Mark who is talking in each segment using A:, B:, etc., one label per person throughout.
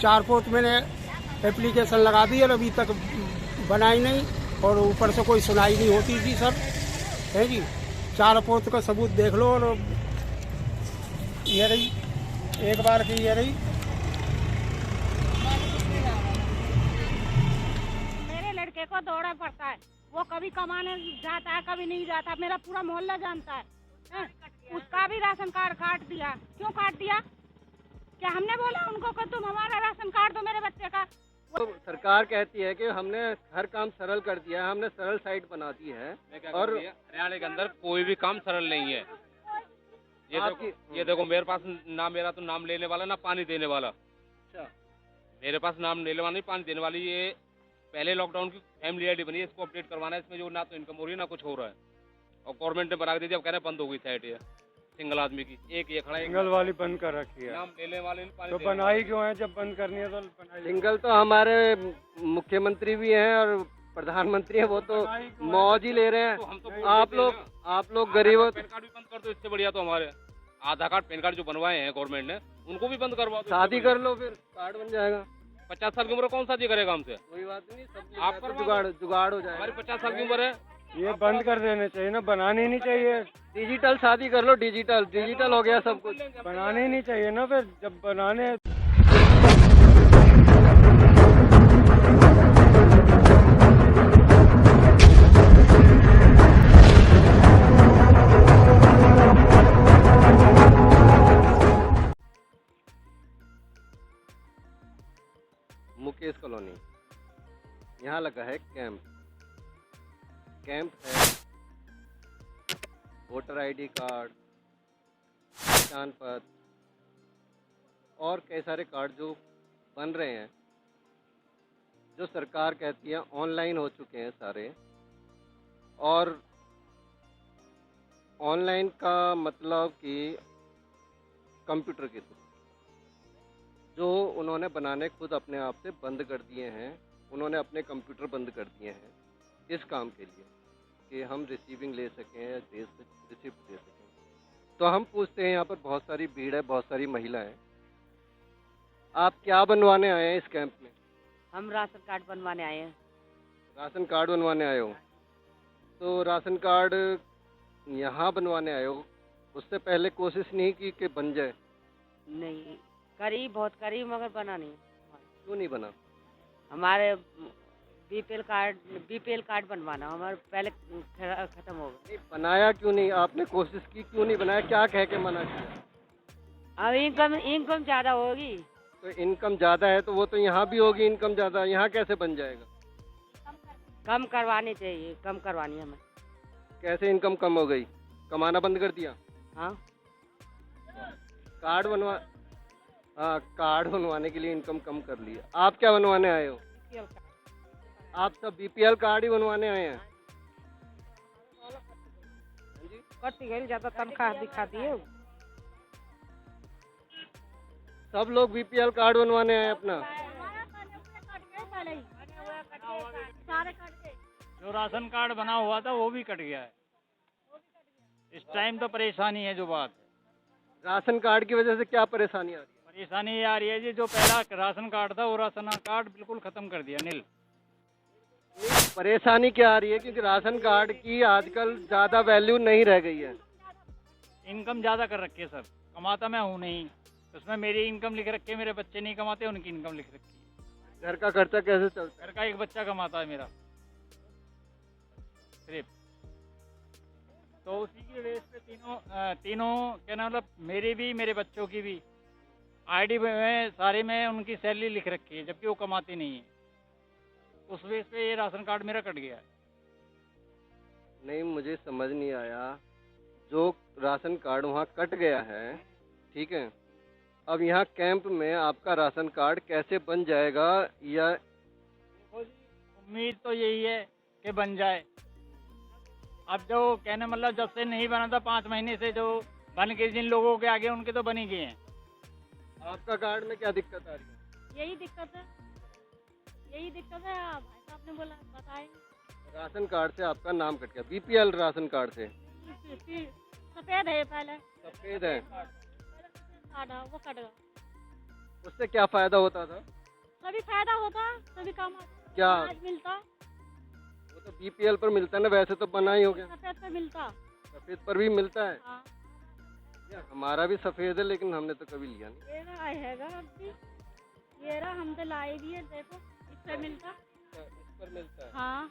A: 4 post मैंने application लगा दी और अभी तक बनाई नहीं, और ऊपर से कोई सुनाई नहीं होती थी सर, है जी। 4 पोस्ट का सबूत देख लो, और ये रही एक बार की, ये रही।
B: मेरे लड़के को दौड़ा पड़ता है, वो कभी कमाने जाता है कभी नहीं जाता, मेरा पूरा मोहल्ला जानता है। उसका भी राशन कार्ड काट दिया। क्यों काट दिया? क्या हमने बोला उनको कि तुम हमारा राशन कार्ड दो मेरे बच्चे का?
C: तो सरकार कहती है कि हमने हर काम सरल कर दिया है, हमने सरल साइट बना दी है। और
D: हरियाणा के अंदर कोई भी काम सरल नहीं है। ये देखो मेरे पास ना मेरा तो नाम लेने वाला ना पानी देने वाला।
C: अच्छा,
D: मेरे पास नाम लेने वाला नहीं पानी देने वाली। ये पहले लॉकडाउन की फैमिली आईडी बनी है, इसको अपडेट करवाना है। इसमें जो ना तो इनकम हो रही है ना कुछ हो रहा है, और गवर्नमेंट ने बना के दी थी, अब कह रहे हैं बंद हो गई साइट। ये सिंगल आदमी की एक ये खड़ा है,
E: सिंगल वाली बंद कर रखी है।
D: नाम लेने वाले ने पानी
E: तो
D: देने
E: बनाई क्यों है? जब बंद करनी है तो बनाई।
C: सिंगल तो हमारे मुख्यमंत्री भी हैं और प्रधानमंत्री हैं, वो तो मौज ही ले रहे हैं।
D: तो हम तो
C: आप लोग गरीबों।
D: पैन कार्ड भी बंद कर दो, इससे बढ़िया तो हमारे आधार कार्ड पैन कार्ड जो बनवाए हैं गवर्नमेंट ने, उनको भी बंद करवा दो।
C: शादी कर लो, फिर कार्ड बन जाएगा।
D: 50 साल की उम्र कौन शादी करेगा हमसे?
C: कोई बात नहीं, सब
D: आप
C: तो जुगाड़ हो जाएगा।
D: हमारी 50 साल की उम्र है।
E: ये बंद कर देने चाहिए ना, बनानी नहीं चाहिए।
C: डिजिटल शादी कर लो, डिजिटल हो गया सब कुछ।
E: बनानी नहीं चाहिए ना, फिर जब बनाने।
C: मुकेश कॉलोनी, यहाँ लगा है कैंप है। वोटर आईडी कार्ड, पहचान पत्र और कई सारे कार्ड जो बन रहे हैं, जो सरकार कहती है ऑनलाइन हो चुके हैं सारे। और ऑनलाइन का मतलब कि कंप्यूटर के थ्रू, जो उन्होंने बनाने खुद अपने आप से बंद कर दिए हैं। उन्होंने अपने कंप्यूटर बंद कर दिए हैं इस काम के लिए कि हम रिसीविंग ले सकें या रिसिप्ट दे सकें। तो हम पूछते हैं, यहाँ पर बहुत सारी भीड़ है, बहुत सारी महिलाएं। आप क्या बनवाने आए हैं इस कैंप में?
F: हम राशन कार्ड बनवाने आए हैं।
C: राशन कार्ड बनवाने आए हो? तो राशन कार्ड यहाँ बनवाने आए हो, उससे पहले कोशिश नहीं की कि बन जाए?
F: नहीं करी, बहुत करी, मगर बना नहीं।
C: क्यों नहीं बना?
F: हमारे बीपीएल कार्ड बनवाना हमारे पहले खत्म हो गया।
C: नहीं बनाया क्यों नहीं? आपने कोशिश की, क्यों नहीं बनाया? क्या कह के मना किया?
F: अब इनकम ज़्यादा होगी।
C: तो इनकम ज़्यादा है तो वो तो यहाँ भी होगी इनकम ज़्यादा, यहाँ कैसे बन जाएगा?
F: कम करवानी चाहिए, कम करवानी है हमें।
C: कैसे इनकम कम हो गई? कमाना बंद कर दिया?
F: हाँ,
C: कार्ड बनवाने के लिए इनकम कम कर लिया। आप क्या बनवाने आए हो? आप सब बीपीएल कार्ड ही बनवाने आए हैं?
B: ज्यादा तनख्वाह दिखाती है।
C: सब लोग बीपीएल कार्ड बनवाने आए हैं अपना?
G: जो राशन कार्ड बना हुआ था वो भी कट गया है। इस टाइम तो परेशानी है। जो बात
C: राशन कार्ड की वजह से क्या परेशानी आ रही है?
G: परेशानी ये आ रही है जी, जो पहला राशन कार्ड था वो राशन कार्ड बिल्कुल खत्म कर दिया, नील।
C: परेशानी क्या आ रही है? क्योंकि राशन कार्ड की आजकल ज्यादा वैल्यू नहीं रह गई है।
G: इनकम ज़्यादा कर रखी है सर, कमाता मैं हूँ नहीं, उसमें मेरी इनकम लिख रखी है, मेरे बच्चे नहीं कमाते, उनकी इनकम लिख रखी है।
C: घर का खर्चा कैसे चलता है?
G: घर का एक बच्चा कमाता है मेरा सिर्फ। तो उसी की बेस पे तीनों क्या ना, मतलब मेरी भी मेरे बच्चों की भी आईडी में सारे में उनकी सैलरी लिख रखी है, जबकि वो कमाते नहीं है। उस बेस पे ये राशन कार्ड मेरा कट गया है।
C: नहीं, मुझे समझ नहीं आया। जो राशन कार्ड वहाँ कट गया है, ठीक है, अब यहाँ कैंप में आपका राशन कार्ड कैसे बन जाएगा? या
G: उम्मीद तो यही है कि बन जाए। अब जो कहने मतलब जब से नहीं बना था 5 महीने से, जो बन के जिन लोगों के आगे उनके तो बन ही गए हैं।
C: आपका कार्ड में क्या दिक्कत आ रही है?
B: यही दिक्कत है, भाई साहब ने बोला बताएंगे।
C: राशन कार्ड से आपका नाम कट गया, बीपीएल राशन कार्ड से।
B: सफेद है, पहले
C: सफेद है,
B: कार्ड वो कट गया।
C: उससे क्या फायदा होता था?
B: सभी फायदा होता, सभी काम
C: क्या?
B: अनाज मिलता,
C: वो तो बीपीएल पर मिलता है ना, वैसे तो बना ही हो गया।
B: सफेद पे मिलता।
C: सफेद पर भी मिलता है।
B: हाँ,
C: या हमारा भी सफेद है, लेकिन हमने तो कभी लिया नहीं।
B: ये रहा हैगा अभी, ये रहा, हम तो लाए भी है, देखो इस पे मिलता।
C: इस पर मिलता है।
B: हाँ,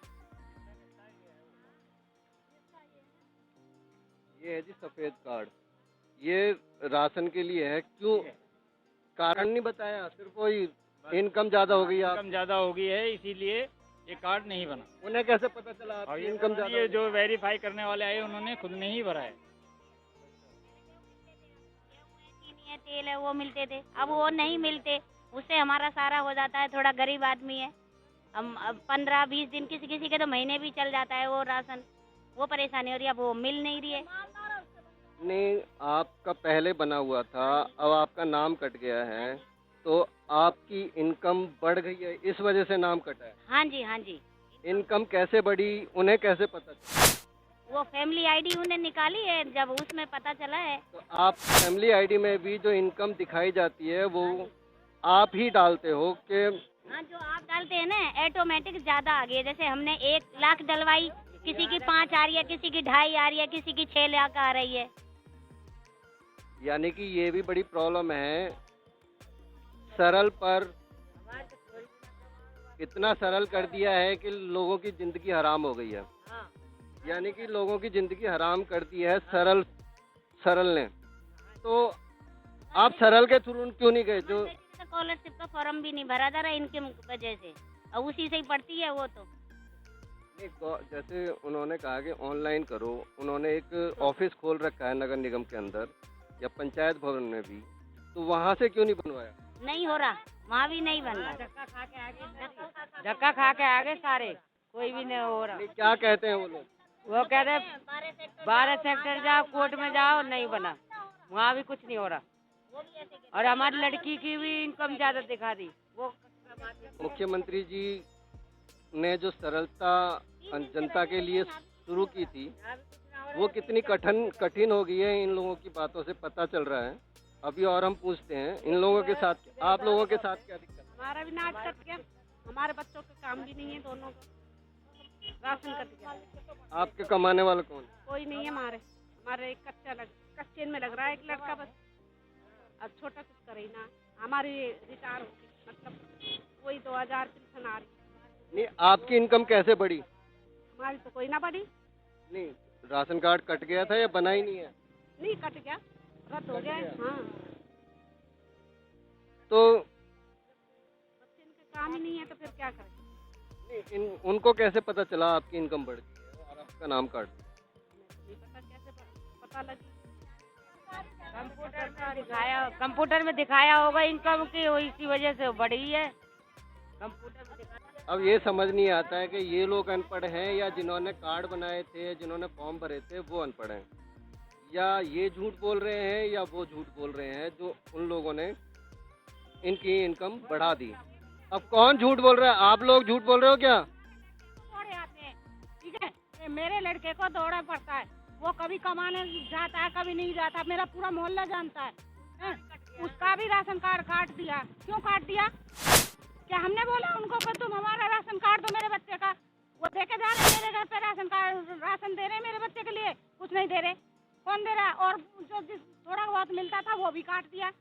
C: ये है जी सफेद कार्ड, ये राशन के लिए है। क्यों? कारण नहीं बताया, सिर्फ वही इनकम ज्यादा हो गई। आप
G: इनकम ज़्यादा हो गई है, इसीलिए ये कार्ड नहीं बना।
C: उन्हें कैसे पता चला
G: और
C: आपकी
G: ये
C: इनकम ज्यादा
G: ये
C: हो
G: जो वेरीफाई करने वाले आए उन्होंने खुद ने ही भरा है।
B: चीनी है, तेल है, वो मिलते थे, अब वो नहीं मिलते। उससे हमारा सारा हो जाता है, थोड़ा गरीब आदमी है हम। अब 15-20 दिन किसी किसी के तो महीने भी चल जाता है वो राशन, वो परेशानी हो रही है। अब वो मिल नहीं रही है।
C: नहीं, आपका पहले बना हुआ था, अब आपका नाम कट गया है, तो आपकी इनकम बढ़ गई है, इस वजह से नाम कटा है।
B: हाँ जी, हाँ जी।
C: इनकम कैसे बढ़ी, उन्हें कैसे पता चला?
B: वो फैमिली आईडी उन्हें निकाली है, जब उसमें पता चला है।
C: तो आप फैमिली आईडी में भी जो इनकम दिखाई जाती है वो आप ही डालते हो कि?
B: हाँ, जो आप डालते हैं ना, ऑटोमेटिक ज्यादा आ गई है। जैसे हमने 1 लाख डलवाई, किसी की 5 आ रही है, किसी की 2.5 आ रही है, किसी की 6 लाख आ रही है।
C: यानी कि ये भी बड़ी प्रॉब्लम है। सरल पर इतना सरल कर दिया है कि लोगों की जिंदगी हराम हो गई है। यानी कि लोगों की जिंदगी हराम कर दी है सरल ने। तो आप सरल के थ्रू क्यों नहीं गए? जो
B: स्कॉलरशिप का फॉर्म भी नहीं भरा जा रहा इनके वजह से, और उसी से ही पड़ती है वो तो।
C: जैसे उन्होंने कहा कि ऑनलाइन करो, उन्होंने एक ऑफिस खोल रखा है नगर निगम के अंदर या पंचायत भवन में भी, तो वहाँ से क्यों नहीं बनवाया?
B: नहीं हो रहा, वहाँ भी नहीं बन रहा।
F: धक्का खा के आगे सारे, कोई भी नहीं हो रहा।
C: नहीं, क्या कहते हैं वो लोग?
F: वो कह रहे 12 सेक्टर जाओ, कोर्ट में जाओ, नहीं बना, वहाँ भी कुछ नहीं हो रहा। और हमारी लड़की की भी इनकम ज्यादा दिखा दी। वो
C: मुख्यमंत्री जी ने जो सरलता जनता के लिए शुरू की थी, वो कितनी कठिन हो गई है, इन लोगों की बातों से पता चल रहा है। अभी और हम पूछते हैं इन लोगों के साथ, आप लोगों के साथ क्या दिक्कत है?
B: हमारा भी नाच कट गया, हमारे बच्चों का काम भी नहीं है, दोनों का राशन कट गया।
C: आपके कमाने वाला कौन है?
B: कोई नहीं है हमारे एक कच्चे में लग रहा है एक लड़का बस। अब छोटा कुछ करे ही ना, हमारी रिटायर मतलब वही 2000 पेंशन आ रही।
C: नहीं, आपकी इनकम कैसे बढ़ी?
B: हमारी तो कोई ना बढ़ी।
C: नहीं, राशन कार्ड कट गया था या बना ही नहीं है?
B: नहीं, कट गया, रद्द हो गया। हाँ,
C: तो
B: बच्चे इनके काम ही नहीं है तो फिर क्या करें?
C: नहीं, उनको कैसे पता चला आपकी इनकम बढ़ गई है और आपका नाम काट दिया?
B: नहीं पता, कैसे पता लगी?
F: कंप्यूटर में दिखाया होगा इनकम की, इसी वजह से बढ़ी है। कंप्यूटर में दिखाया।
C: अब ये समझ नहीं आता है कि ये लोग अनपढ़ हैं या जिन्होंने कार्ड बनाए थे, जिन्होंने फॉर्म भरे थे वो अनपढ़ हैं, या ये झूठ बोल रहे हैं या वो झूठ बोल रहे हैं जो उन लोगों ने इनकी इनकम बढ़ा दी। अब कौन झूठ बोल रहा है? आप लोग झूठ बोल रहे हो क्या?
B: दौड़े आते हैं, ठीक है। ये मेरे लड़के को दौड़ा पड़ता है, वो कभी कमाने जाता है, कभी नहीं जाता। मेरा पूरा मोहल्ला जानता है, हैं? उसका भी राशन कार्ड काट दिया। क्यों काट दिया? क्या हमने बोला उनको कि तुम हमारा राशन कार्ड दो मेरे बच्चे का? वो देके जा रहे हैं मेरे घर पे राशन दे रहे हैं मेरे बच्चे के लिए, कुछ नहीं दे रहे। कौन दे रहा है? और जो थोड़ा बहुत मिलता था वो भी काट दिया।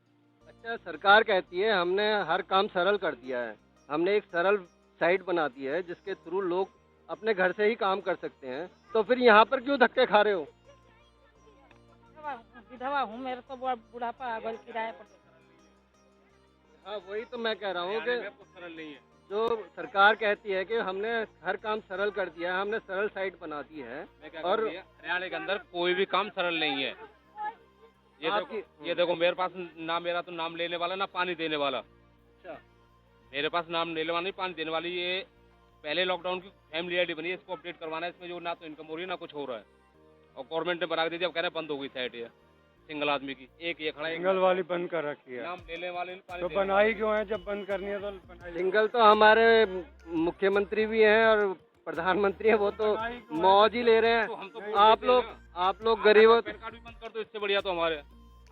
C: अच्छा, सरकार कहती है हमने हर काम सरल कर दिया है, हमने एक सरल साइट बना दी है जिसके थ्रू लोग अपने घर से ही काम कर सकते हैं, तो फिर यहाँ पर क्यों धक्के खा रहे हो?
B: विधवा हूँ, मेरा तो बुढ़ापा आ गया, किराए पर।
C: हाँ, वही तो मैं कह रहा हूँ कि
D: सरल नहीं है।
C: जो सरकार कहती है कि हमने हर काम सरल कर दिया है, हमने सरल साइट बना दी है,
D: मैं क्या
C: और
D: हरियाणा के अंदर कोई भी काम सरल नहीं है। ये देखो मेरे पास ना मेरा तो नाम लेने वाला ना पानी देने वाला।
C: अच्छा,
D: मेरे पास नाम लेने वाला नहीं पानी देने वाली। ये पहले लॉकडाउन की फैमिली आईडी बनी है, इसको अपडेट करवाना है। इसमें जो ना तो इनकम हो रही है ना कुछ हो रहा है, और गवर्नमेंट ने बना के दे दिया। अब कह रहे हैं बंद हो गई साइट ये सिंगल आदमी की। एक ये खड़ा है,
E: सिंगल वाली बंद कर रखी है,
D: नाम लेने वाले पानी
E: तो
D: देने वाले।
E: बनाई क्यों है? जब बंद करनी है तो बनाई।
C: सिंगल तो हमारे मुख्यमंत्री भी हैं और प्रधानमंत्री हैं, वो तो मौज ही ले रहे
D: तो हम
C: हैं।
D: तो
C: आप लोग गरीब हो।
D: पैन कार्ड भी बंद कर दो, इससे बढ़िया तो हमारे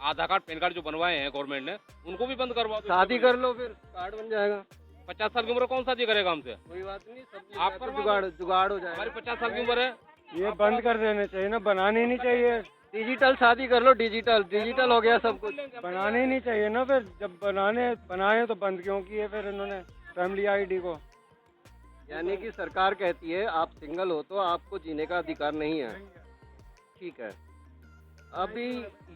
D: आधार कार्ड पैन कार्ड जो बनवाए हैं गवर्नमेंट ने उनको भी बंद करवा दो।
C: शादी कर लो, फिर कार्ड बन जाएगा।
D: 50 साल की उम्र कौन शादी करेगा हमसे?
C: कोई बात नहीं, सब
D: आप
C: तो
D: करवा
C: जुगाड़ हो
D: हमारी
C: जाएगा।
D: 50 साल की उम्र है।
E: ये बंद कर देने चाहिए ना, बनाने ही नहीं चाहिए।
C: डिजिटल शादी कर लो, डिजिटल हो गया सब कुछ।
E: बनाने ही नहीं चाहिए ना, फिर जब बनाए तो बंद क्यों किए फिर इन्होंने फैमिली आईडी को?
C: यानी कि सरकार कहती है आप सिंगल हो तो आपको जीने का अधिकार नहीं है। ठीक है, अभी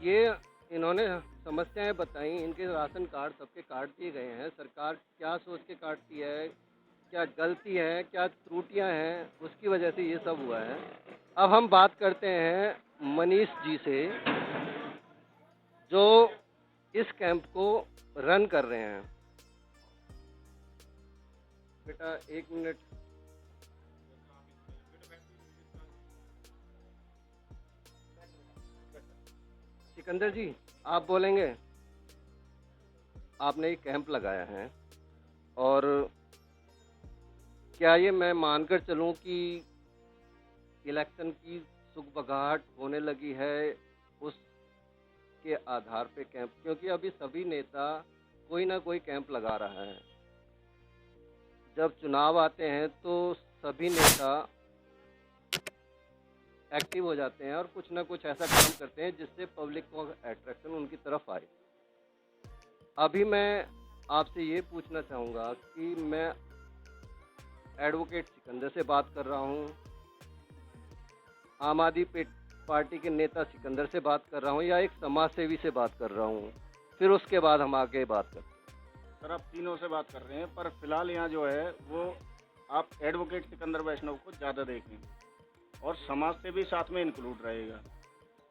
C: ये इन्होंने समस्याएं बताई, इनके राशन कार्ड सबके काट दिए गए हैं। सरकार क्या सोच के काटती है, क्या गलती है, क्या त्रुटियां हैं, उसकी वजह से ये सब हुआ है। अब हम बात करते हैं मनीष जी से, जो इस कैंप को रन कर रहे हैं। बेटा 1 मिनट। सिकंदर जी, आप बोलेंगे। आपने एक कैंप लगाया है और क्या ये मैं मानकर चलूं कि इलेक्शन की सुगबगाहट होने लगी है उसके आधार पे कैंप? क्योंकि अभी सभी नेता कोई ना कोई कैंप लगा रहा है। जब चुनाव आते हैं तो सभी नेता एक्टिव हो जाते हैं और कुछ ना कुछ ऐसा काम करते हैं जिससे पब्लिक को अट्रैक्शन उनकी तरफ आए। अभी मैं आपसे ये पूछना चाहूँगा कि मैं एडवोकेट सिकंदर से बात कर रहा हूँ, आम आदमी पार्टी के नेता सिकंदर से बात कर रहा हूँ, या एक समाज सेवी से बात कर रहा हूँ, फिर उसके बाद हम आगे बात करते हैं।
H: सर आप तीनों से बात कर रहे हैं, पर फिलहाल यहाँ जो है वो आप एडवोकेट सिकंदर वैष्णव को ज़्यादा देखेंगे और समाज से भी साथ में इंक्लूड रहेगा।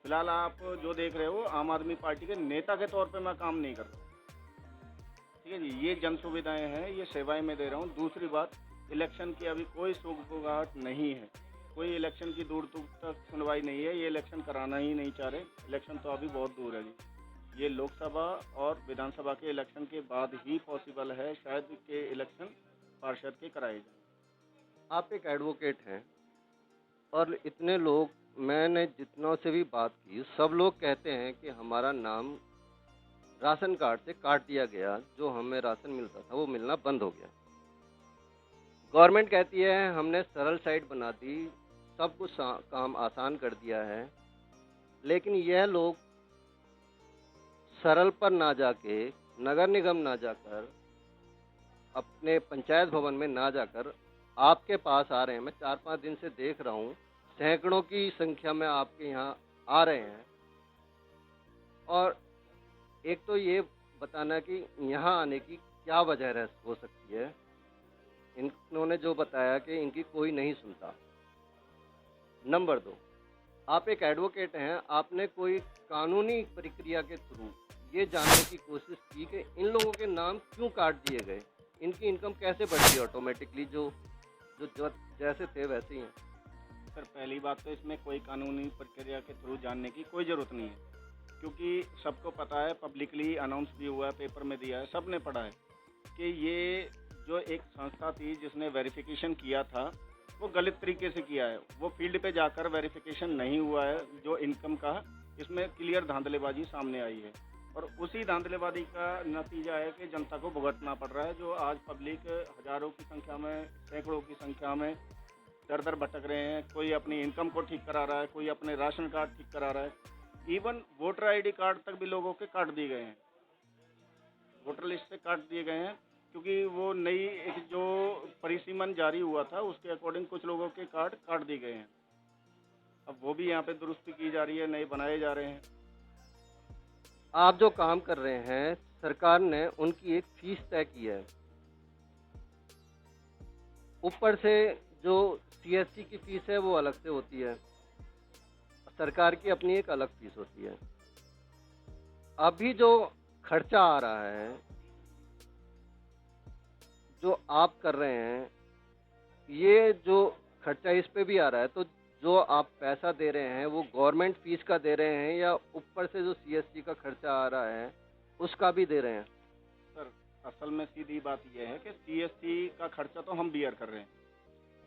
H: फिलहाल आप जो देख रहे हो आम आदमी पार्टी के नेता के तौर पे मैं काम नहीं कर रहा हूँ, ठीक है जी। ये जन सुविधाएँ हैं, ये सेवाएं मैं दे रहा हूँ। दूसरी बात, इलेक्शन की अभी कोई सुगबुगाहट नहीं है, कोई इलेक्शन की दूर तक सुनवाई नहीं है। ये इलेक्शन कराना ही नहीं चाह रहे। इलेक्शन तो अभी बहुत दूर है जी। ये लोकसभा और विधानसभा के इलेक्शन के बाद ही पॉसिबल है शायद के इलेक्शन पार्षद के कराए जाए।
C: आप एक एडवोकेट हैं और इतने लोग, मैंने जितनों से भी बात की, सब लोग कहते हैं कि हमारा नाम राशन कार्ड से काट दिया गया, जो हमें राशन मिलता था वो मिलना बंद हो गया। गवर्नमेंट कहती है हमने सरल साइट बना दी, सब कुछ काम आसान कर दिया है, लेकिन यह लोग सरल पर ना जाके, नगर निगम ना जाकर, अपने पंचायत भवन में ना जाकर आपके पास आ रहे हैं। मैं 4-5 दिन से देख रहा हूँ, सैकड़ों की संख्या में आपके यहाँ आ रहे हैं। और एक तो ये बताना कि यहाँ आने की क्या वजह हो सकती है। इन्होंने जो बताया कि इनकी कोई नहीं सुनता। नंबर 2, आप एक एडवोकेट हैं, आपने कोई कानूनी प्रक्रिया के थ्रू ये जानने की कोशिश की कि इन लोगों के नाम क्यों काट दिए गए, इनकी इनकम कैसे बढ़ी ऑटोमेटिकली, जो जैसे थे वैसे ही हैं?
H: सर पहली बात तो इसमें कोई कानूनी प्रक्रिया के थ्रू जानने की कोई ज़रूरत नहीं है, क्योंकि सबको पता है, पब्लिकली अनाउंस भी हुआ है, पेपर में दिया है, सब ने पढ़ा है कि ये जो एक संस्था थी जिसने वेरिफिकेशन किया था वो गलत तरीके से किया है। वो फील्ड पे जाकर वेरिफिकेशन नहीं हुआ है जो इनकम का, इसमें क्लियर धांधलेबाजी सामने आई है और उसी धांधलेबाजी का नतीजा है कि जनता को भुगतना पड़ रहा है। जो आज पब्लिक हज़ारों की संख्या में, सैकड़ों की संख्या में दर दर भटक रहे हैं। कोई अपनी इनकम को ठीक करा रहा है, कोई अपने राशन कार्ड ठीक करा रहा है। इवन वोटर आईडी कार्ड तक भी लोगों के काट दिए गए हैं, वोटर लिस्ट से काट दिए गए हैं, क्योंकि वो नई एक जो परिसीमन जारी हुआ था उसके अकॉर्डिंग कुछ लोगों के कार्ड काट दिए गए हैं। अब वो भी यहाँ पे दुरुस्ती की जा रही है, नए बनाए जा रहे हैं।
C: आप जो काम कर रहे हैं, सरकार ने उनकी एक फीस तय की है, ऊपर से जो सीएससी की फीस है वो अलग से होती है, सरकार की अपनी एक अलग फीस होती है। अभी जो खर्चा आ रहा है, जो आप कर रहे हैं, ये जो खर्चा इस पे भी आ रहा है, तो जो आप पैसा दे रहे हैं वो गवर्नमेंट फीस का दे रहे हैं या ऊपर से जो सीएससी का खर्चा आ रहा है उसका भी दे रहे हैं?
H: सर असल में सीधी बात यह है कि सीएससी का खर्चा तो हम बियर कर रहे हैं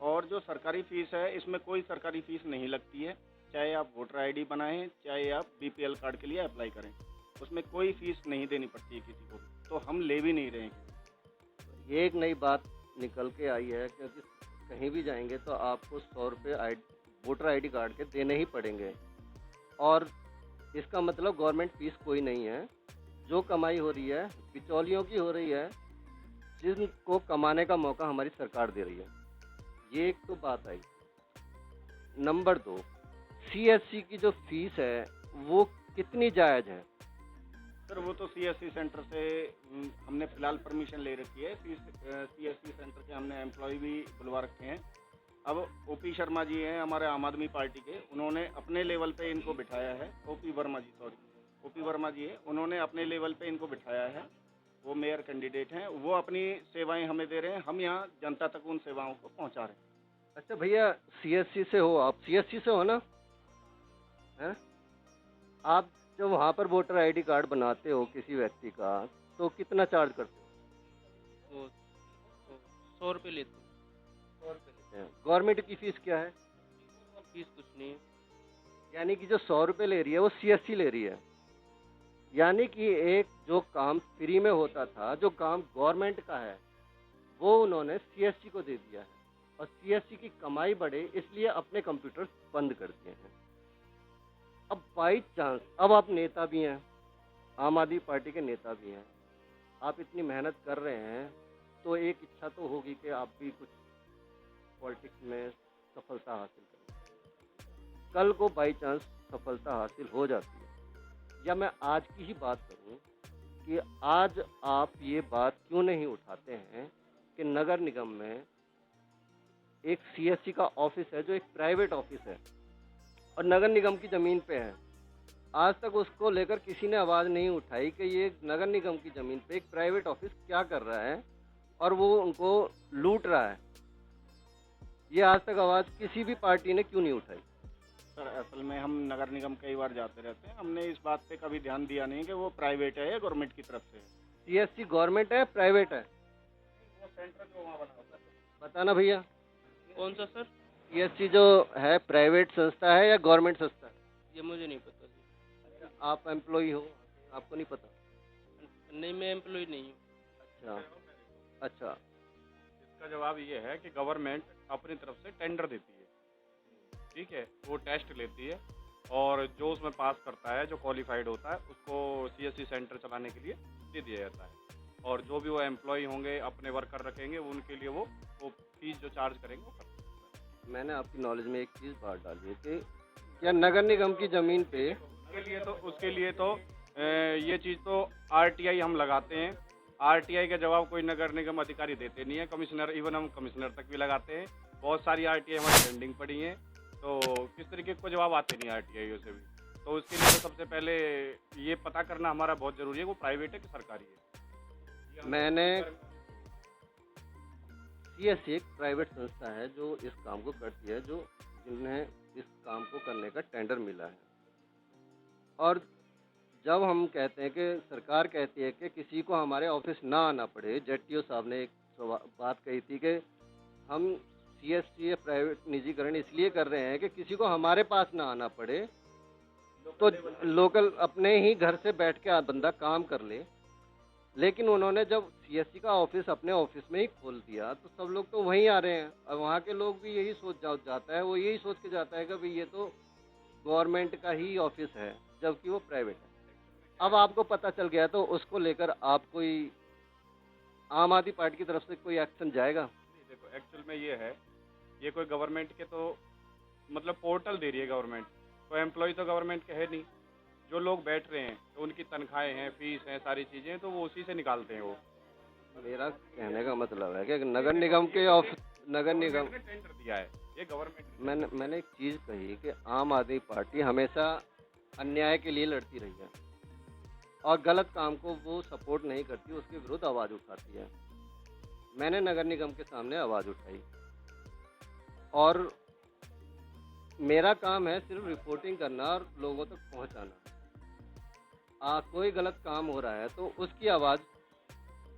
H: और जो सरकारी फीस है इसमें कोई सरकारी फीस नहीं लगती है, चाहे आप वोटर आईडी बनाएं, चाहे आप बीपीएल कार्ड के लिए अप्लाई करें। उसमें कोई फीस नहीं देनी पड़ती है किसी को भी, तो हम ले भी नहीं रहे हैं।
C: ये एक नई बात निकल के आई है, क्योंकि कहीं भी जाएंगे तो आपको 100 रुपये वोटर आईडी कार्ड के देने ही पड़ेंगे। और इसका मतलब गवर्नमेंट फीस कोई नहीं है, जो कमाई हो रही है बिचौलियों की हो रही है, जिनको कमाने का मौका हमारी सरकार दे रही है। ये एक तो बात आई। नंबर 2, CSC की जो फीस है वो कितनी जायज़ है?
H: सर वो तो CSC सेंटर से हमने फ़िलहाल परमिशन ले रखी है। CSC सेंटर के हमने एम्प्लॉय भी बुलवा रखे हैं। अब OP शर्मा जी हैं हमारे आम आदमी पार्टी के, उन्होंने अपने लेवल पे इनको बिठाया है। OP वर्मा जी है, उन्होंने अपने लेवल पे इनको बिठाया है। वो मेयर कैंडिडेट हैं, वो अपनी सेवाएं हमें दे रहे हैं, हम यहाँ जनता तक उन सेवाओं को पहुँचा रहे हैं।
C: अच्छा भैया, CSC से हो आप? CSC से हो ना? हैं? आप जब वहाँ पर वोटर आईडी कार्ड बनाते हो किसी व्यक्ति का, तो कितना चार्ज करते हो?
I: 100 रुपये लेते हैं।
C: 100 रुपये लेते हैं। गवर्नमेंट की फीस क्या है?
I: फीस कुछ नहीं है।
C: यानी कि जो 100 रुपये ले रही है वो CSC ले रही है। यानी कि एक जो काम फ्री में होता था, जो काम गवर्नमेंट का है, वो उन्होंने CSC को दे दिया है। और CSC की कमाई बढ़े इसलिए अपने कंप्यूटर बंद कर दिए हैं। अब बाई चांस, अब आप नेता भी हैं, आम आदमी पार्टी के नेता भी हैं, आप इतनी मेहनत कर रहे हैं, तो एक इच्छा तो होगी कि आप भी कुछ पॉलिटिक्स में सफलता हासिल करें। कल को बाई चांस सफलता हासिल हो जाती है, या मैं आज की ही बात करूं कि आज आप ये बात क्यों नहीं उठाते हैं कि नगर निगम में एक CSC का ऑफिस है जो एक प्राइवेट ऑफिस है और नगर निगम की ज़मीन पे है। आज तक उसको लेकर किसी ने आवाज़ नहीं उठाई कि ये नगर निगम की ज़मीन पे एक प्राइवेट ऑफिस क्या कर रहा है और वो उनको लूट रहा है। ये आज तक आवाज़ किसी भी पार्टी ने क्यों नहीं उठाई?
H: सर असल में हम नगर निगम कई बार जाते रहते हैं, हमने इस बात पे कभी ध्यान दिया नहीं कि वो प्राइवेट है या गवर्नमेंट की तरफ से है।
C: CSC गवर्नमेंट है, प्राइवेट है?
H: वो सेंटर जो वहाँ बना होता है।
C: बताना भैया।
I: कौन सा सर?
C: CSC जो है प्राइवेट संस्था है या गवर्नमेंट संस्था है?
I: ये मुझे नहीं पता जी।
C: आप एम्प्लॉई हो, आपको नहीं पता?
I: नहीं, मैं एम्प्लॉय नहीं हूँ।
C: अच्छा।
J: इसका जवाब ये है कि गवर्नमेंट अपनी तरफ से टेंडर देती है, ठीक है, वो टेस्ट लेती है और जो उसमें पास करता है, जो क्वालिफाइड होता है, उसको CSC सेंटर चलाने के लिए दे दिया जाता है। और जो भी वो एम्प्लॉय होंगे, अपने वर्कर रखेंगे, उनके लिए वो फीस जो चार्ज करेंगे वो कर सकते हैं।
C: मैंने आपकी नॉलेज में एक चीज़ बात डाली है कि क्या नगर निगम की ज़मीन पे
J: उसके लिए तो ये चीज़ तो RTI हम लगाते हैं। RTI का जवाब कोई नगर निगम अधिकारी देते नहीं है। कमिश्नर, इवन हम कमिश्नर तक भी लगाते हैं। बहुत सारी RTI हमारी पेंडिंग पड़ी हैं, तो किस तरीके को जवाब आते नहीं RTI से भी। तो उसके लिए तो सबसे पहले ये पता करना हमारा बहुत ज़रूरी है वो प्राइवेट है कि सरकारी है।
C: मैंने CSC एक प्राइवेट संस्था है जो इस काम को करती है, जो जिन्हें इस काम को करने का टेंडर मिला है। और जब हम कहते हैं कि सरकार कहती है कि किसी को हमारे ऑफिस ना आना पड़े, ZTO साहब ने एक बात कही थी कि हम CSC प्राइवेट निजीकरण इसलिए कर रहे हैं कि किसी को हमारे पास ना आना पड़े, तो लोकल अपने ही घर से बैठ के बंदा काम कर ले। लेकिन उन्होंने जब CSC का ऑफिस अपने ऑफिस में ही खोल दिया तो सब लोग तो वहीं आ रहे हैं, और वहाँ के लोग भी यही सोच जाता है, वो यही सोच के जाता है कि भाई ये तो गवर्नमेंट का ही ऑफिस है, जबकि वो प्राइवेट है। अब आपको पता चल गया तो उसको लेकर आप कोई आम आदमी पार्टी की तरफ से कोई एक्शन जाएगा?
J: देखो एक्चुअल में ये है, ये कोई गवर्नमेंट के तो मतलब पोर्टल दे रही है गवर्नमेंट, कोई एम्प्लॉय तो गवर्नमेंट के है नहीं। जो लोग बैठ रहे हैं तो उनकी तनख्वाहें हैं, फीस हैं, सारी चीज़ें, तो वो उसी से निकालते हैं। वो
C: मेरा कहने का मतलब है कि नगर निगम के ऑफिस, नगर निगम
J: ने टेंडर दिया है, ये गवर्नमेंट।
C: मैंने एक चीज़ कही कि आम आदमी पार्टी हमेशा अन्याय के लिए लड़ती रही है और गलत काम को वो सपोर्ट नहीं करती, उसके विरुद्ध आवाज़ उठाती है। मैंने नगर निगम के सामने आवाज़ उठाई और मेरा काम है सिर्फ रिपोर्टिंग करना और लोगों तक पहुंचाना। कोई गलत काम हो रहा है तो उसकी आवाज़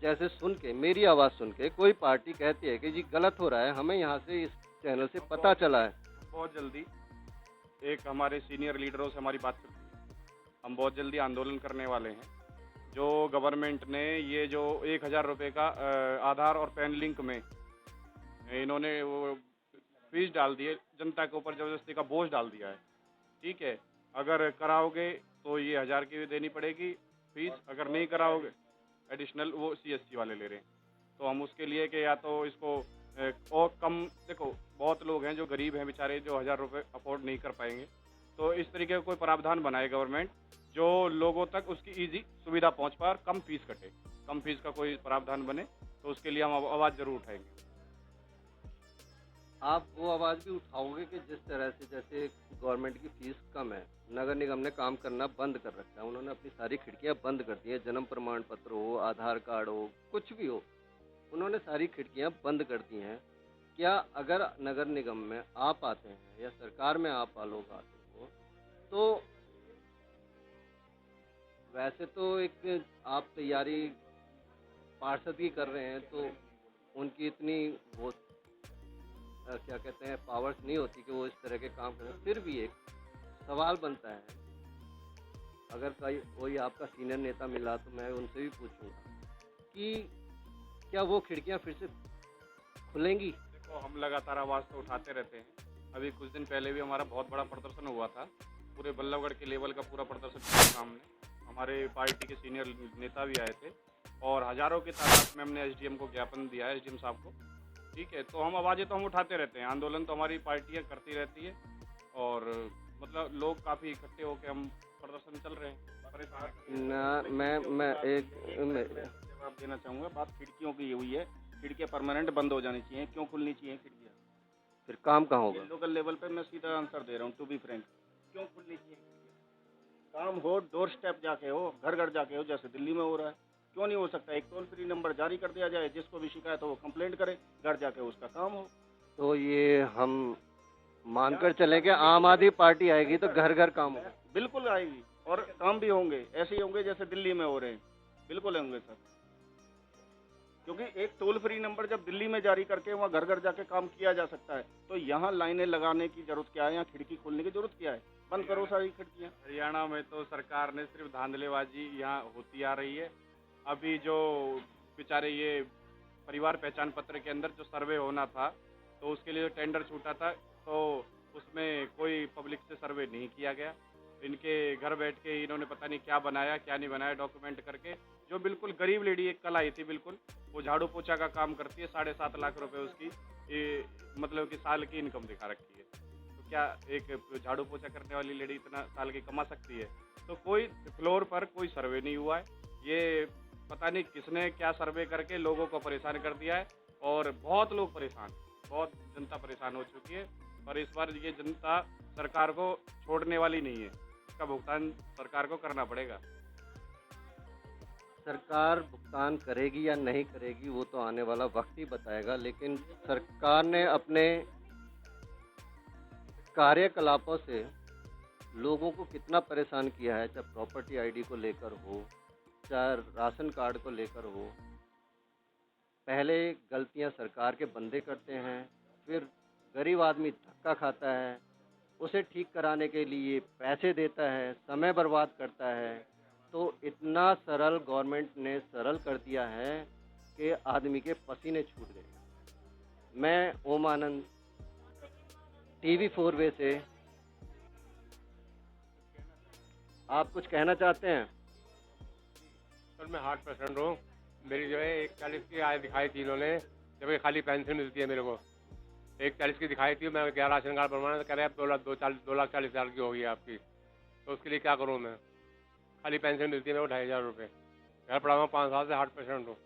C: जैसे सुन के, मेरी आवाज़ सुन के कोई पार्टी कहती है कि जी गलत हो रहा है, हमें यहाँ से इस चैनल से पता चला है,
J: बहुत जल्दी एक हमारे सीनियर लीडरों से हमारी बात करती है हम बहुत जल्दी आंदोलन करने वाले हैं। जो गवर्नमेंट ने ये जो 1000 रुपये का आधार और पैन लिंक में इन्होंने वो फीस डाल दी है, जनता के ऊपर ज़बरदस्ती का बोझ डाल दिया है। ठीक है, अगर कराओगे तो ये 1000 की भी देनी पड़ेगी फीस, अगर नहीं कराओगे एडिशनल वो CSC वाले ले रहे हैं। तो हम उसके लिए कि या तो इसको और कम, देखो बहुत लोग हैं जो गरीब हैं बेचारे, जो 1000 रुपये अफोर्ड नहीं कर पाएंगे, तो इस तरीके का कोई प्रावधान बनाए गवर्नमेंट जो लोगों तक उसकी ईजी सुविधा पहुंच पाए और कम फीस कटे, कम फीस का कोई प्रावधान बने, तो उसके लिए हम आवाज़ ज़रूर उठाएंगे।
C: आप वो आवाज़ भी उठाओगे कि जिस तरह से जैसे गवर्नमेंट की फीस कम है, नगर निगम ने काम करना बंद कर रखा है, उन्होंने अपनी सारी खिड़कियां बंद कर दी हैं, जन्म प्रमाण पत्र हो, आधार कार्ड हो, कुछ भी हो, उन्होंने सारी खिड़कियां बंद कर दी हैं। क्या अगर नगर निगम में आप आते हैं या सरकार में आप लोग आते हो, तो वैसे तो एक आप तैयारी पार्षद की कर रहे हैं, तो उनकी इतनी वो क्या कहते हैं पावर्स नहीं होती कि वो इस तरह के काम करें। फिर भी एक सवाल बनता है, अगर कोई आपका सीनियर नेता मिला तो मैं उनसे भी पूछूंगा कि क्या वो खिड़कियां फिर से खुलेंगी?
J: देखो, हम लगातार आवाज़ तो उठाते रहते हैं। अभी कुछ दिन पहले भी हमारा बहुत बड़ा प्रदर्शन हुआ था, पूरे बल्लभगढ़ के लेवल का पूरा प्रदर्शन किया सामने, हमारे पार्टी के सीनियर नेता भी आए थे और हज़ारों की तादाद में हमने SDM को ज्ञापन दिया है, SDM साहब को। ठीक है, तो हम आवाज़ें तो हम उठाते रहते हैं, आंदोलन तो हमारी पार्टियाँ करती रहती है और मतलब लोग काफ़ी इकट्ठे होकर हम प्रदर्शन चल रहे हैं।
C: मैं एक
H: जवाब देना चाहूँगा। बात खिड़कियों की ये हुई है, खिड़कियाँ परमानेंट बंद हो जानी चाहिए। क्यों खुलनी चाहिए खिड़कियाँ?
C: फिर काम कहाँ होगा?
H: लोकल लेवल पे मैं सीधा आंसर दे रहा हूँ, टू बी फ्रैंक। क्यों खुलनी चाहिए खिड़कियाँ? काम हो, डोर स्टेप जाके हो, घर घर जाके हो, जैसे दिल्ली में हो रहा है। क्यों नहीं हो सकता? एक टोल फ्री नंबर जारी कर दिया जाए, जिसको भी शिकायत हो वो कंप्लेंट करे, घर जाके उसका काम हो।
C: तो ये हम मानकर चले कि आम आदमी पार्टी आएगी तो घर घर काम होगा?
H: बिल्कुल आएगी और काम भी होंगे, ऐसे ही होंगे जैसे दिल्ली में हो रहे हैं, बिल्कुल होंगे सर। क्योंकि एक टोल फ्री नंबर जब दिल्ली में जारी करके वहाँ घर घर जाके काम किया जा सकता है, तो यहाँ लाइनें लगाने की जरूरत क्या है? यहाँ खिड़की खोलने की जरूरत क्या है? बंद करो सारी खिड़कियाँ।
J: हरियाणा में तो सरकार ने सिर्फ धांधलेबाजी यहाँ होती आ रही है। अभी जो बेचारे ये परिवार पहचान पत्र के अंदर जो सर्वे होना था, तो उसके लिए जो टेंडर छूटा था, तो उसमें कोई पब्लिक से सर्वे नहीं किया गया। इनके घर बैठ के इन्होंने पता नहीं क्या बनाया क्या नहीं बनाया डॉक्यूमेंट करके। जो बिल्कुल गरीब लेडी एक कल आई थी, बिल्कुल वो झाड़ू पोछा का काम करती है, 7.5 लाख रुपए उसकी मतलब कि साल की इनकम दिखा रखी है। तो क्या एक झाड़ू पोछा करने वाली लेडी इतना साल की कमा सकती है? तो कोई फ्लोर पर कोई सर्वे नहीं हुआ है। ये पता नहीं किसने क्या सर्वे करके लोगों को परेशान कर दिया है और बहुत लोग परेशान, बहुत जनता परेशान हो चुकी है। और इस बार ये जनता सरकार को छोड़ने वाली नहीं है, इसका भुगतान सरकार को करना पड़ेगा।
C: सरकार भुगतान करेगी या नहीं करेगी वो तो आने वाला वक्त ही बताएगा, लेकिन सरकार ने अपने कार्यकलापों से लोगों को कितना परेशान किया है, चाहे प्रॉपर्टी आईडी को लेकर हो, चाहे राशन कार्ड को लेकर हो। पहले गलतियां सरकार के बंदे करते हैं, फिर गरीब आदमी धक्का खाता है, उसे ठीक कराने के लिए पैसे देता है, समय बर्बाद करता है। तो इतना सरल गवर्नमेंट ने सरल कर दिया है कि आदमी के पसीने छूट गए। मैं ओम आनंद TV4 वे से, आप कुछ कहना चाहते हैं?
K: सर मैं हार्ट पेशेंट हूँ। मेरी जो है 140 की आय दिखाई थी इन्होंने, जब खाली पेंशन मिलती है मेरे को। 140 की दिखाई थी, मैं क्या राशन कार्ड बनवाना, कह रहे हैं 2,40,000 की होगी आपकी। तो उसके लिए क्या करूँ मैं? खाली पेंशन मिलती है मेरे को 2,500 रुपये। घर पड़ा हुआ 5 साल से हार्ट पेशेंट हूँ।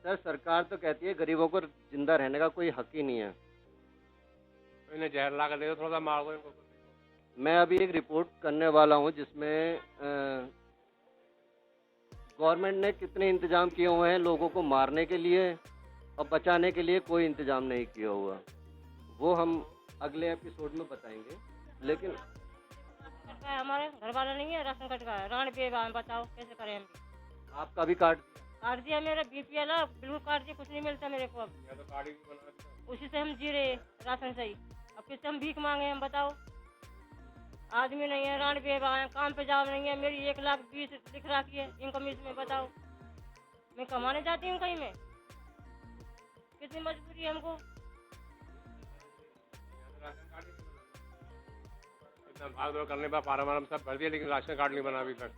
C: सर सरकार तो कहती है गरीबों को जिंदा रहने का कोई हक ही नहीं है।
K: तो इन्हें जहर ला कर दे दो, थोड़ा सा मार दो इनको।
C: मैं अभी एक रिपोर्ट करने वाला हूँ जिसमें गवर्नमेंट ने कितने इंतजाम किए हुए हैं लोगों को मारने के लिए और बचाने के लिए कोई इंतजाम नहीं किया हुआ। वो हम अगले एपिसोड में बताएंगे। लेकिन
B: हमारे घर वाला नहीं है, राशन कार्ड का है, रान पे बताओ कैसे करें हम?
C: आपका भी कार्ड
B: काट दिया, मेरा BPL बिल्कुल काट दिया, कुछ नहीं मिलता मेरे को। अब उसी से हम जी रहे राशन से ही। अब किससे हम भीख मांगे हम बताओ?
F: आदमी नहीं है, रान पे आए, काम पे जाओ नहीं है। मेरी 1,20,000 लिख रखी है इनकम, इसमें बताओ मैं कमाने जाती हूँ कहीं में, कितनी मजबूरी है हमको।
K: इतना भाग दौड़ करने पर फार्म वार्म सब भर दिया, लेकिन राशन कार्ड नहीं बना अभी तक।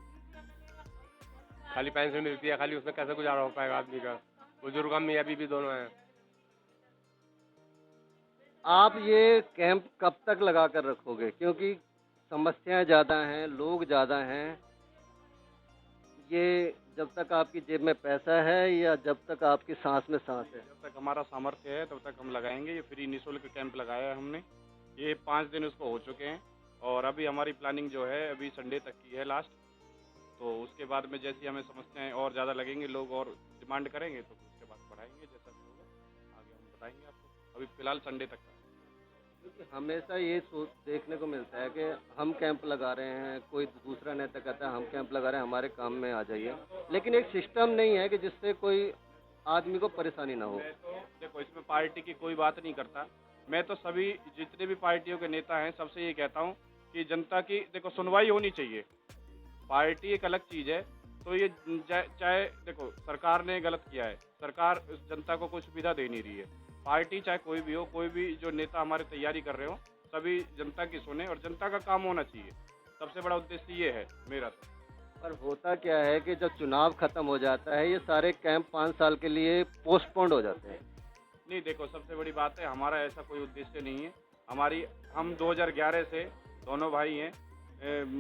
K: खाली पेंशन मिलती है, खाली उसमें कैसे गुजारा हो पाएगा आदमी का। बुजुर्ग अम्मी अभी भी दोनों हैं।
C: आप ये कैंप कब तक लगा कर रखोगे? क्योंकि समस्याएं ज़्यादा हैं, लोग ज़्यादा हैं। ये जब तक आपकी जेब में पैसा है या जब तक आपकी सांस में सांस है?
H: जब तक हमारा सामर्थ्य है तब तक हम लगाएंगे। ये फ्री निःशुल्क कैंप लगाया है हमने, ये 5 दिन उसको हो चुके हैं और अभी हमारी प्लानिंग जो है अभी संडे तक की है लास्ट। तो उसके बाद में जैसी हमें समस्याएं और ज़्यादा लगेंगे, लोग और डिमांड करेंगे तो उसके बाद बढ़ाएंगे, जैसा भी होगा आगे हम बताएंगे आपको। अभी फ़िलहाल संडे तक का।
C: क्योंकि हमेशा ये सोच देखने को मिलता है कि हम कैंप लगा रहे हैं, कोई दूसरा नेता कहता है हम कैंप लगा रहे हैं, हमारे काम में आ जाइए, लेकिन एक सिस्टम नहीं है कि जिससे कोई आदमी को परेशानी ना हो।
H: मैं तो देखो इसमें पार्टी की कोई बात नहीं करता। मैं तो सभी जितने भी पार्टियों के नेता हैं सबसे ये कहता हूँ कि जनता की देखो सुनवाई होनी चाहिए। पार्टी एक अलग चीज़ है, तो ये चाहे देखो सरकार ने गलत किया है, सरकार जनता को कोई सुविधा दे नहीं रही है। पार्टी चाहे कोई भी हो, कोई भी जो नेता हमारे तैयारी कर रहे हो, सभी जनता की सुने और जनता का काम होना चाहिए। सबसे बड़ा उद्देश्य ये है मेरा।
C: पर होता क्या है कि जब चुनाव खत्म हो जाता है ये सारे कैंप 5 साल के लिए पोस्टपोन्ड हो जाते हैं।
H: नहीं देखो सबसे बड़ी बात है, हमारा ऐसा कोई उद्देश्य नहीं है। हम 2011 से दोनों भाई हैं,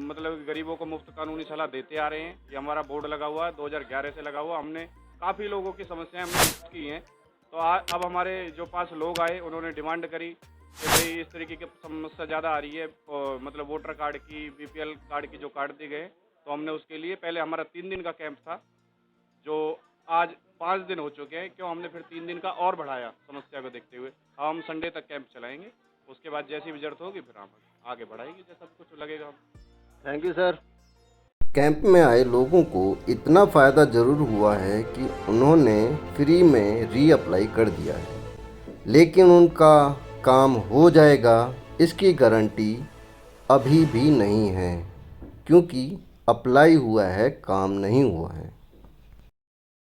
H: मतलब गरीबों को मुफ्त कानूनी सलाह देते आ रहे हैं। ये हमारा बोर्ड लगा हुआ है, 2011 से लगा हुआ। हमने काफ़ी लोगों की समस्याएं हमने की हैं। तो अब हमारे जो पास लोग आए उन्होंने डिमांड करी कि भाई इस तरीके की समस्या ज़्यादा आ रही है, मतलब वोटर कार्ड की, BPL कार्ड की जो काट दिए गए। तो हमने उसके लिए पहले हमारा 3 दिन का कैंप था, जो आज 5 दिन हो चुके हैं। क्यों हमने फिर 3 दिन का और बढ़ाया समस्या को देखते हुए। अब हम संडे तक कैंप चलाएंगे, उसके बाद जैसी भी जरूरत होगी फिर हम आगे बढ़ाएंगे जैसा कुछ लगेगा।
C: Thank you sir.
L: कैंप में आए लोगों को इतना फ़ायदा ज़रूर हुआ है कि उन्होंने फ्री में रीअप्लाई कर दिया है, लेकिन उनका काम हो जाएगा इसकी गारंटी अभी भी नहीं है, क्योंकि अप्लाई हुआ है, काम नहीं हुआ है।